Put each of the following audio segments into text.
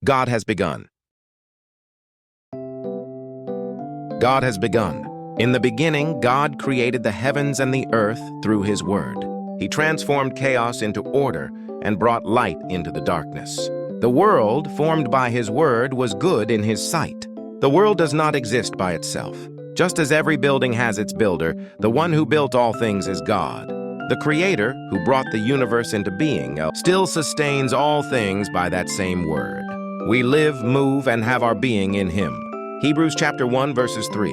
God has begun. God has begun. In the beginning, God created the heavens and the earth through His Word. He transformed chaos into order and brought light into the darkness. The world, formed by His Word, was good in His sight. The world does not exist by itself. Just as every building has its builder, the one who built all things is God. The Creator, who brought the universe into being, still sustains all things by that same Word. We live, move, and have our being in Him. Hebrews chapter 1, verses 3.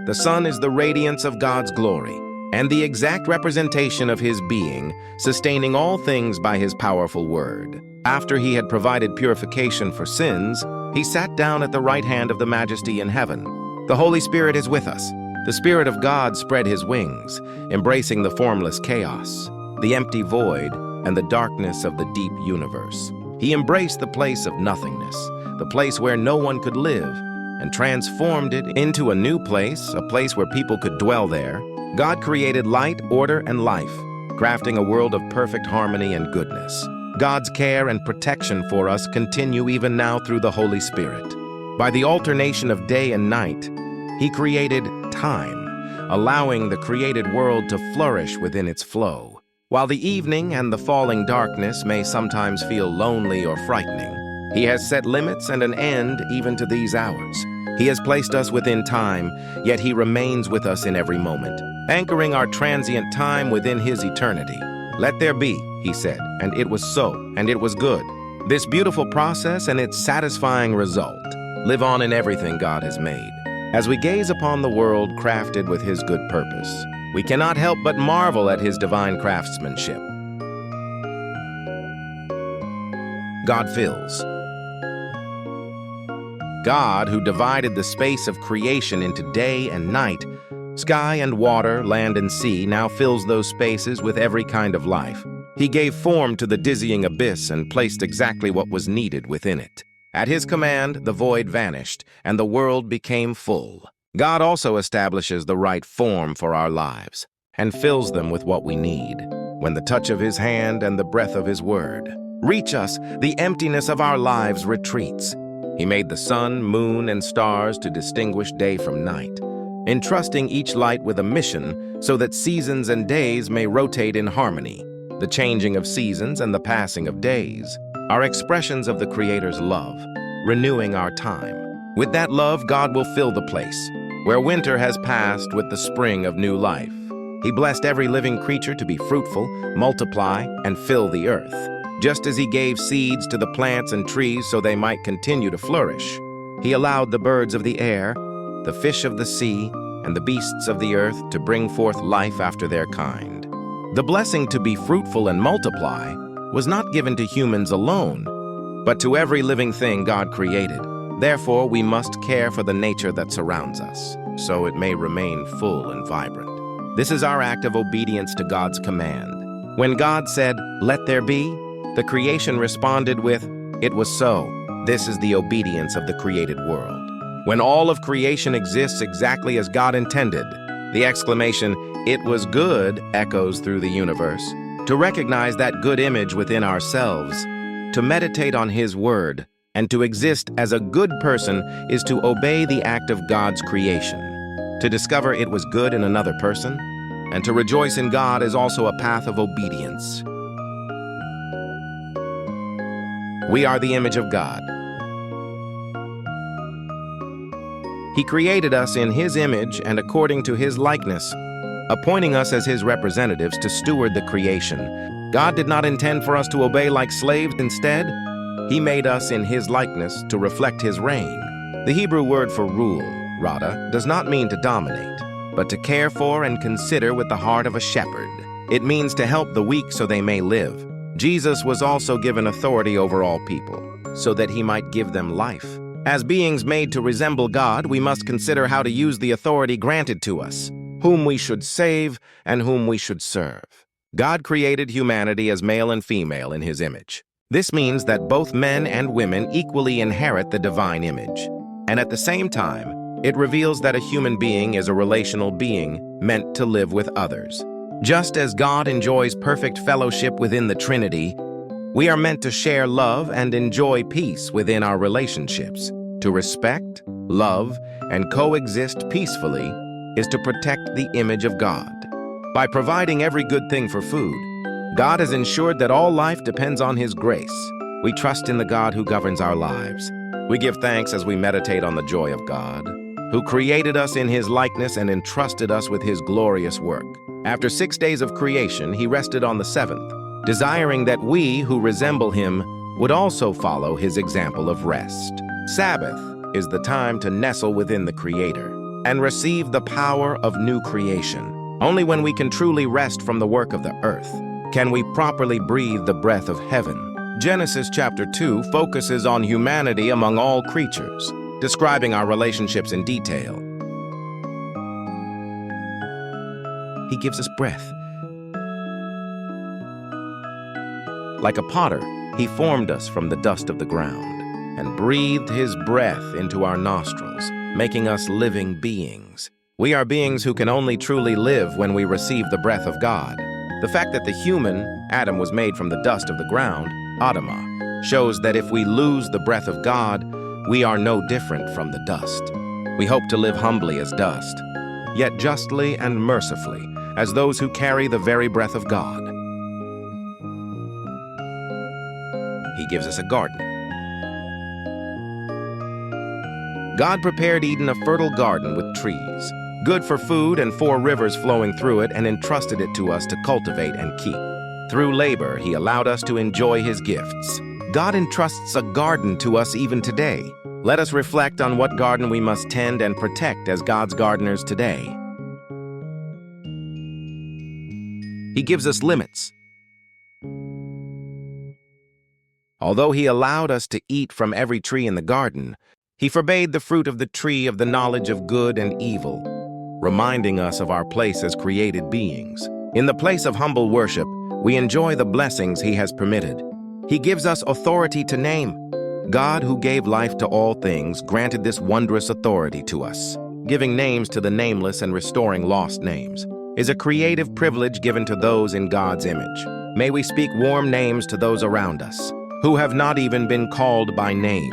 The Son is the radiance of God's glory, and the exact representation of His being, sustaining all things by His powerful Word. After He had provided purification for sins, He sat down at the right hand of the Majesty in heaven. The Holy Spirit is with us. The Spirit of God spread His wings, embracing the formless chaos, the empty void, and the darkness of the deep universe. He embraced the place of nothingness, the place where no one could live, and transformed it into a new place, a place where people could dwell there. God created light, order, and life, crafting a world of perfect harmony and goodness. God's care and protection for us continue even now through the Holy Spirit. By the alternation of day and night, He created time, allowing the created world to flourish within its flow. While the evening and the falling darkness may sometimes feel lonely or frightening, He has set limits and an end even to these hours. He has placed us within time, yet He remains with us in every moment, anchoring our transient time within His eternity. "Let there be," He said, and it was so, and it was good. This beautiful process and its satisfying result live on in everything God has made. As we gaze upon the world crafted with His good purpose, we cannot help but marvel at His divine craftsmanship. God fills. God, who divided the space of creation into day and night, sky and water, land and sea, now fills those spaces with every kind of life. He gave form to the dizzying abyss and placed exactly what was needed within it. At His command, the void vanished, and the world became full. God also establishes the right form for our lives and fills them with what we need. When the touch of His hand and the breath of His word reach us, the emptiness of our lives retreats. He made the sun, moon, and stars to distinguish day from night, entrusting each light with a mission so that seasons and days may rotate in harmony. The changing of seasons and the passing of days are expressions of the Creator's love, renewing our time. With that love, God will fill the place where winter has passed with the spring of new life. He blessed every living creature to be fruitful, multiply, and fill the earth. Just as He gave seeds to the plants and trees so they might continue to flourish, He allowed the birds of the air, the fish of the sea, and the beasts of the earth to bring forth life after their kind. The blessing to be fruitful and multiply was not given to humans alone, but to every living thing God created. Therefore, we must care for the nature that surrounds us, so it may remain full and vibrant. This is our act of obedience to God's command. When God said, "Let there be," the creation responded with, "It was so." This is the obedience of the created world. When all of creation exists exactly as God intended, the exclamation, "It was good," echoes through the universe. To recognize that good image within ourselves, to meditate on His word, and to exist as a good person is to obey the act of God's creation. To discover it was good in another person, and to rejoice in God is also a path of obedience. We are the image of God. He created us in His image and according to His likeness, appointing us as His representatives to steward the creation. God did not intend for us to obey like slaves. Instead, He made us in His likeness to reflect His reign. The Hebrew word for rule, rada, does not mean to dominate, but to care for and consider with the heart of a shepherd. It means to help the weak so they may live. Jesus was also given authority over all people, so that He might give them life. As beings made to resemble God, we must consider how to use the authority granted to us, whom we should save and whom we should serve. God created humanity as male and female in His image. This means that both men and women equally inherit the divine image. And at the same time, it reveals that a human being is a relational being meant to live with others. Just as God enjoys perfect fellowship within the Trinity, We are meant to share love and enjoy peace within our relationships. To respect, love, and coexist peacefully is to protect the image of God. By providing every good thing for food, God has ensured that all life depends on His grace. We trust in the God who governs our lives. We give thanks as we meditate on the joy of God, who created us in His likeness and entrusted us with His glorious work. After 6 days of creation, He rested on the seventh, desiring that we who resemble Him would also follow His example of rest. Sabbath is the time to nestle within the Creator and receive the power of new creation. Only when we can truly rest from the work of the earth can we properly breathe the breath of heaven. Genesis chapter 2 focuses on humanity among all creatures, describing our relationships in detail. He gives us breath. Like a potter, He formed us from the dust of the ground and breathed His breath into our nostrils, making us living beings. We are beings who can only truly live when we receive the breath of God. The fact that the human, Adam, was made from the dust of the ground, Adamah, shows that if we lose the breath of God, we are no different from the dust. We hope to live humbly as dust, yet justly and mercifully as those who carry the very breath of God. He gives us a garden. God prepared Eden a fertile garden with trees, good for food and 4 rivers flowing through it, and entrusted it to us to cultivate and keep. Through labor, He allowed us to enjoy His gifts. God entrusts a garden to us even today. Let us reflect on what garden we must tend and protect as God's gardeners today. He gives us limits. Although He allowed us to eat from every tree in the garden, He forbade the fruit of the tree of the knowledge of good and evil, reminding us of our place as created beings. In the place of humble worship, we enjoy the blessings He has permitted. He gives us authority to name. God, who gave life to all things, granted this wondrous authority to us. Giving names to the nameless and restoring lost names is a creative privilege given to those in God's image. May we speak warm names to those around us who have not even been called by name.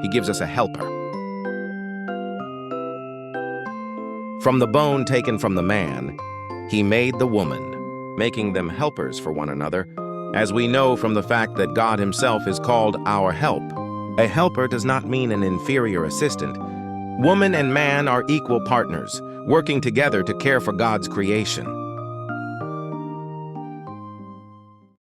He gives us a helper. From the bone taken from the man, He made the woman, making them helpers for one another, as we know from the fact that God Himself is called our help. A helper does not mean an inferior assistant. Woman and man are equal partners, working together to care for God's creation.